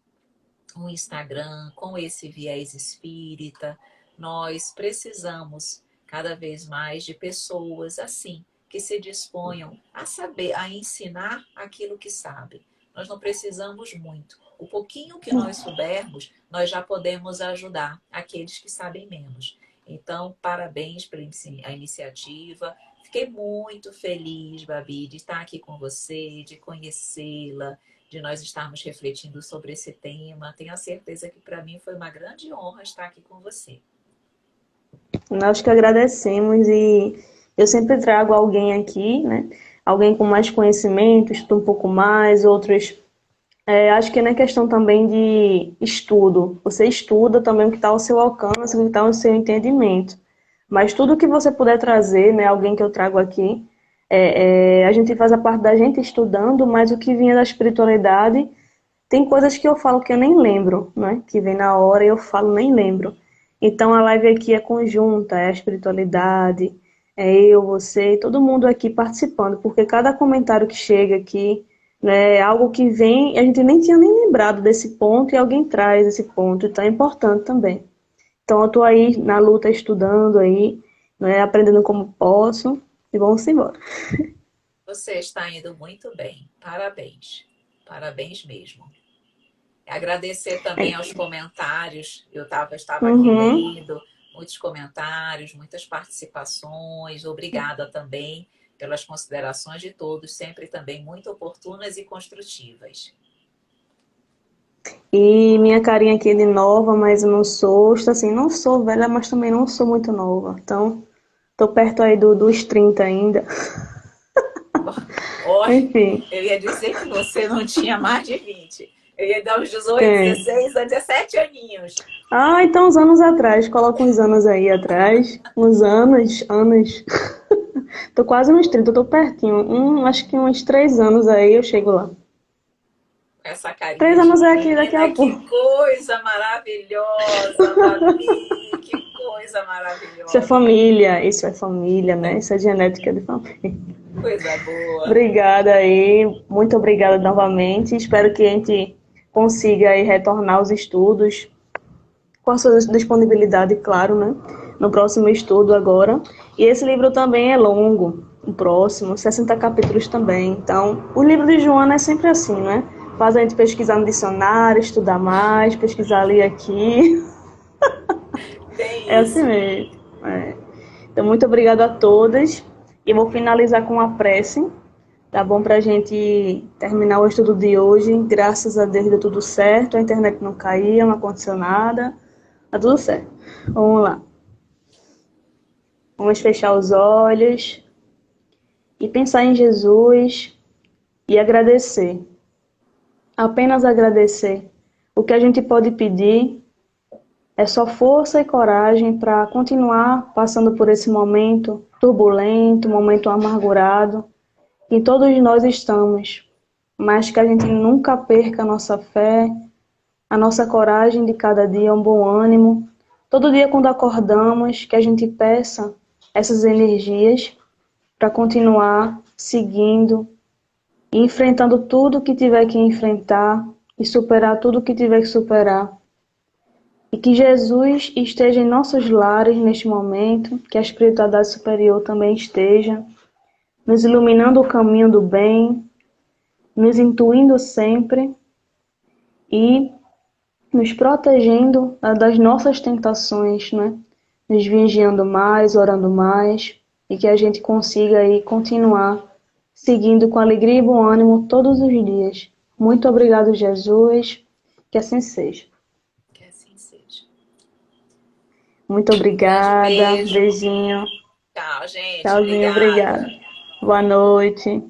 um Instagram com esse viés espírita. Nós precisamos cada vez mais de pessoas assim, que se disponham a saber, a ensinar aquilo que sabem. Nós não precisamos muito. O pouquinho que nós soubermos, nós já podemos ajudar aqueles que sabem menos. Então, parabéns pela iniciativa. Fiquei muito feliz, Babi, de estar aqui com você, de conhecê-la, de nós estarmos refletindo sobre esse tema. Tenho a certeza que para mim foi uma grande honra estar aqui com você.
Nós que agradecemos e eu sempre trago alguém aqui, né? Alguém com mais conhecimento, estuda um pouco mais, outros Acho que não é questão também de estudo. Você estuda também o que está ao seu alcance, o que está ao seu entendimento. Mas tudo que você puder trazer, né, alguém que eu trago aqui, a gente faz a parte da gente estudando, mas o que vinha da espiritualidade, tem coisas que eu falo que eu nem lembro, né? Que vem na hora e eu falo nem lembro. Então a live aqui é conjunta, é a espiritualidade, é eu, você, todo mundo aqui participando, porque cada comentário que chega aqui, né, é algo que vem, a gente nem tinha nem lembrado desse ponto e alguém traz esse ponto, então é importante também. Então eu tô aí na luta estudando aí, né, aprendendo como posso e vamos embora.
Você está indo muito bem. Parabéns. Parabéns mesmo. Agradecer também aos comentários. Eu estava aqui
Uhum.
lendo muitos comentários, muitas participações. Obrigada também pelas considerações de todos, sempre também muito oportunas e construtivas.
E minha carinha aqui é de nova, mas eu não sou, assim, não sou velha, mas também não sou muito nova. Então, tô perto aí dos 30 ainda.
Oh,
Enfim,
eu ia dizer que você não tinha mais de 20. Eu ia dar uns 18,
tem.
16 a 17 aninhos.
Ah, então uns anos atrás, coloca uns anos aí atrás. Uns anos. Tô quase nos 30, tô pertinho. Acho que uns 3 anos aí eu chego lá.
Essa
Três
carinha de
anos é aqui daqui a
menina, que
pouco.
coisa maravilhosa, Babi, que coisa
Isso é
maravilhosa,
isso é família, né? Isso é genética de família.
coisa boa.
Obrigada aí, muito obrigada novamente. Espero que a gente consiga aí retornar aos estudos com a sua disponibilidade, claro, né? No próximo estudo agora. E esse livro também é longo, o próximo, 60 capítulos também. Então, o livro de Joana é sempre assim, né? Faz a gente pesquisar no dicionário, estudar mais, pesquisar ali e aqui. É
Tem
assim
isso.
mesmo. É. Então, muito obrigada a todas. E vou finalizar com uma prece. Tá bom pra gente terminar o estudo de hoje. Graças a Deus deu tudo certo. A internet não caiu, não aconteceu nada. Tá tudo certo. Vamos lá. Vamos fechar os olhos e pensar em Jesus e agradecer. Apenas agradecer. O que a gente pode pedir é só força e coragem para continuar passando por esse momento turbulento, momento amargurado, que todos nós estamos, mas que a gente nunca perca a nossa fé, a nossa coragem de cada dia, um bom ânimo. Todo dia quando acordamos, que a gente peça essas energias para continuar seguindo e enfrentando tudo que tiver que enfrentar e superar tudo que tiver que superar. E que Jesus esteja em nossos lares neste momento, que a espiritualidade superior também esteja, nos iluminando o caminho do bem, nos intuindo sempre e nos protegendo das nossas tentações, né? Nos vigiando mais, orando mais, e que a gente consiga aí continuar seguindo com alegria e bom ânimo todos os dias. Muito obrigado, Jesus, que assim seja.
Que assim seja.
Muito
Grande
obrigada,
beijo.
beijinho,
Tchau, gente.
tchauzinho,
Obrigada.
obrigada. Boa noite.